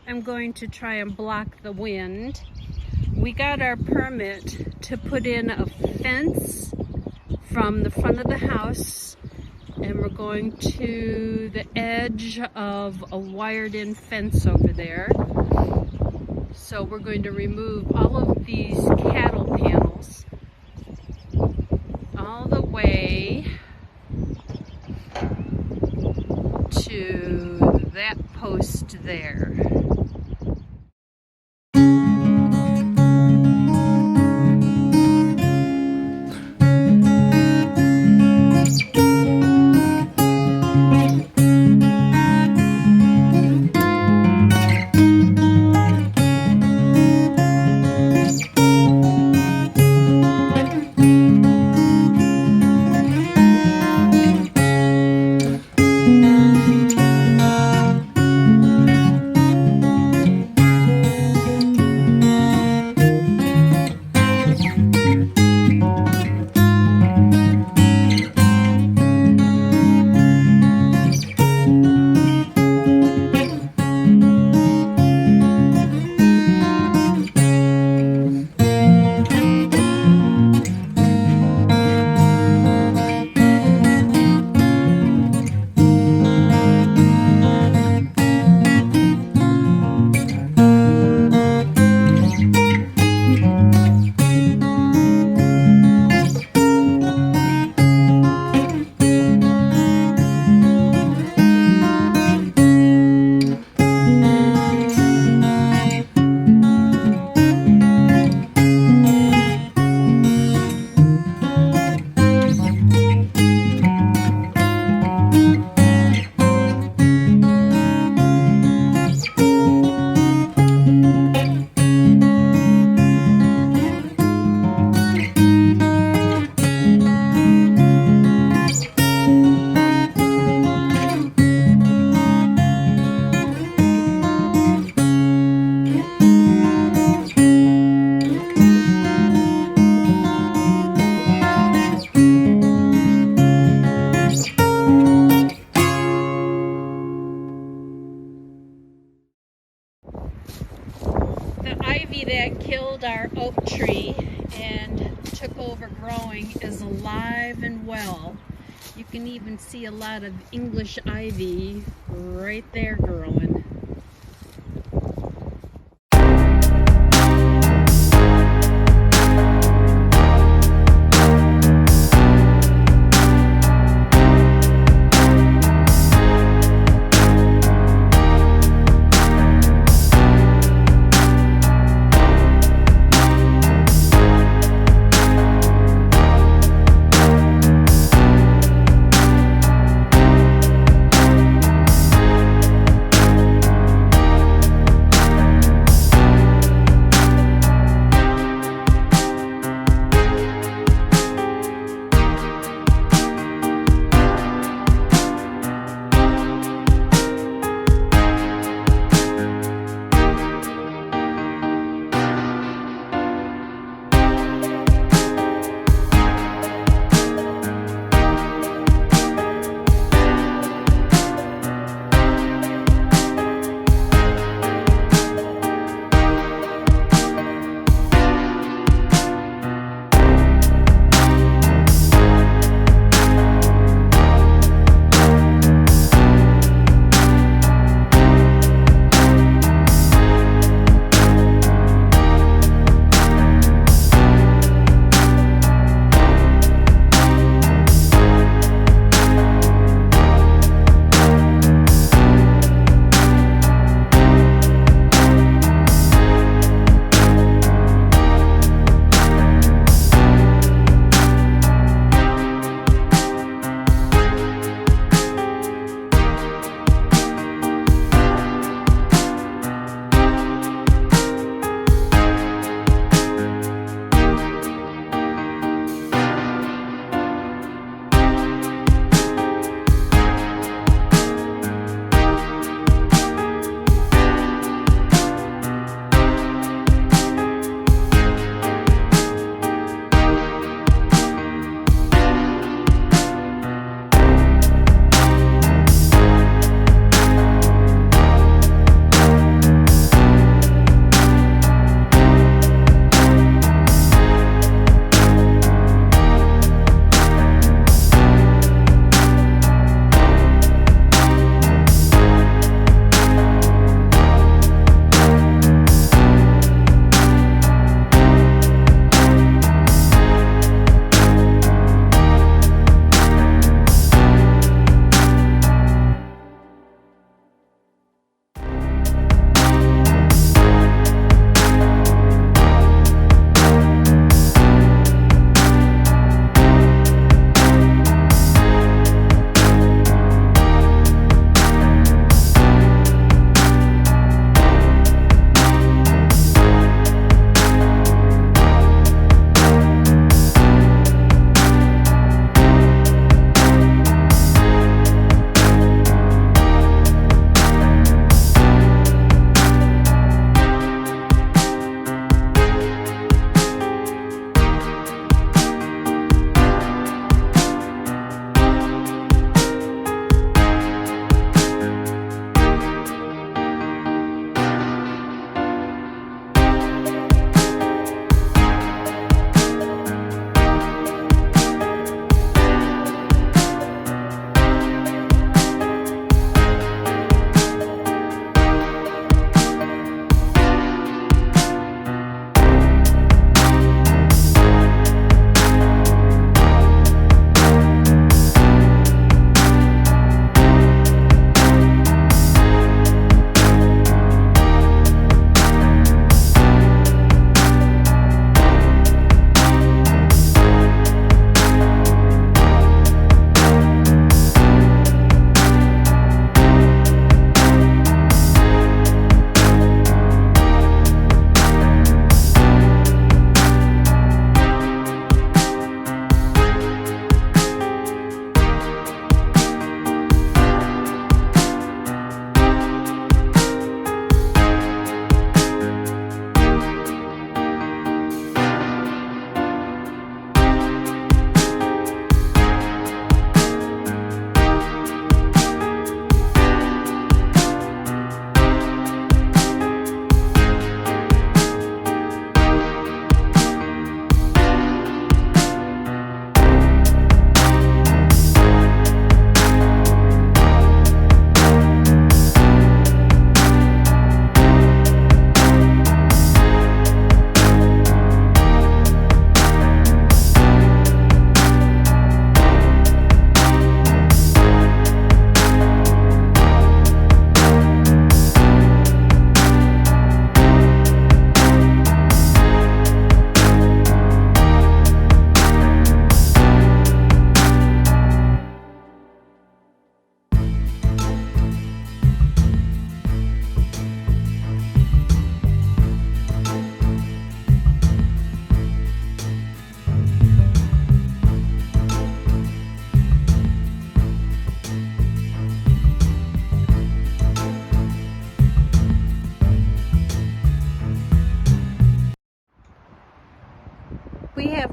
I'm going to try and block the wind. We got our permit to put in a fence from the front of the house, and we're going to the edge of a wired-in fence over there. So we're going to remove all of these cattle panels all the way to that post there. The ivy that killed our oak tree and took over growing is alive and well. You can even see a lot of English ivy right there growing.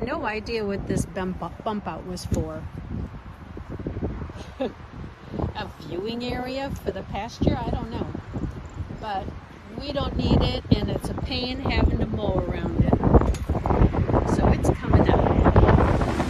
no idea what this bump out was for. A viewing area for the pasture? I don't know. But we don't need it, and it's a pain having to mow around it. So it's coming out.